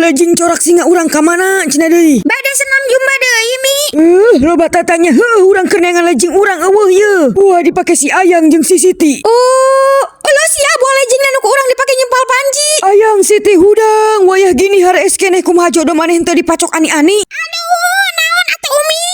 lajing corak singa urang ka mana cenah deui? Bade senam jumba deui Mi. Loba tatanya urang keur neangan lajing urang eueuh ye. Wah dipake si Ayang jeung si Siti. Oh, lo sia bawa lajing nu ku urang dipake nyempal panji. Ayang Siti hudang wayah gini hareus keneh kumaha jodoh maneh henteu dipacok ani-ani. Aduh, naon atuh Umi?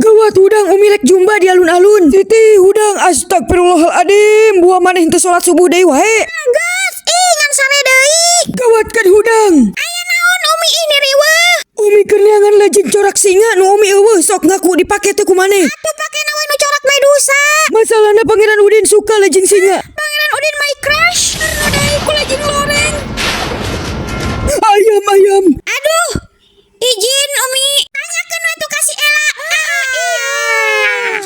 Gawat hudang Umi lek jumba di alun-alun. Siti hudang astagfirullahaladzim buah maneh henteu salat subuh deui wae. Geus, ngan sare deui. Gawat kan hudang. Aya naon Umi ini riweuh? Umi keur neangan lajing corak singa nu Umi eueuh sok ngaku dipake teh kumaneh. Atuh pake nawe nu corak Medusa. Masalahna Pangeran Udin suka lajing singa. Pangeran Udin my crush. Deui ku lajing loreng. Ayam. Aduh, izin Umi. Tanyakeun we tu ka si Ela.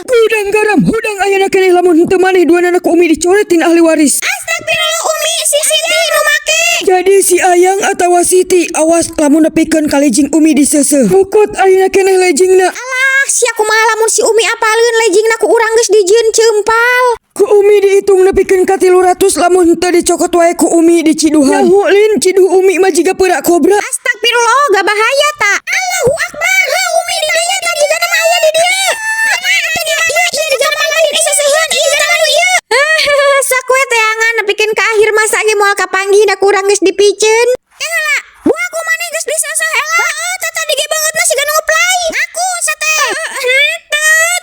Hudang garam, hudang ayana keneh lamun henteu maneh duanana ku Umi dicoretin ahli waris. Astagfirullah Umi, si Siti nu make. Jadi si Ayang atawa Siti awas lamun nepikeun ka lejing Umi diseuseuh. Pokot ayana keneh lejingna. Alah, sia kumaha lamun si Umi apaleun lejingna ku urang geus dijieun ceumpal. Ku Umi dihitung nepikeun ka 300 lamun henteu dicokot wae ku Umi diciduhan. Nyaho lin ciduh Umi mah jiga peurak kobra. Astagfirullah, gak bahaya tak? Allahu Akbar, Umi digaya tak juga nama Allah di dia. Iya di zaman lain seseuheun ieu zaman nu ieu. Sakue teangan nepikeun ka akhir masa ge moal kapanggih da kurang geus dipiceun. Heula, buah ku maneh geus diseuseuh Ela. Heeh, tadi ge bangetna siga nu ngeplay. Aku sate.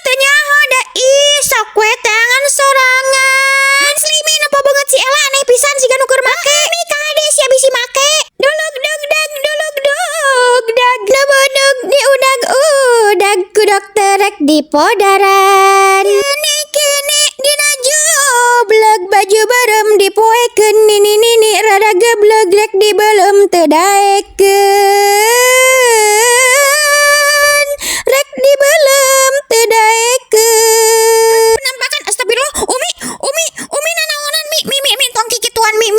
Teu nyaho da ih sakue teangan sorangan. Muslimi napa banget si Ela aneh pisan siga nu keur make. Mi kade sia bisi make. Dulug dug dag nebodog di udag udag ku dokter rek di podaran. Kini dina jublek baju barem dipoekeun nini rada geblek rek di belum teu daekeun. Rek di belum teu daekeun. Penampakan astagfirullah Umi nanaonan mi tong kikituan mi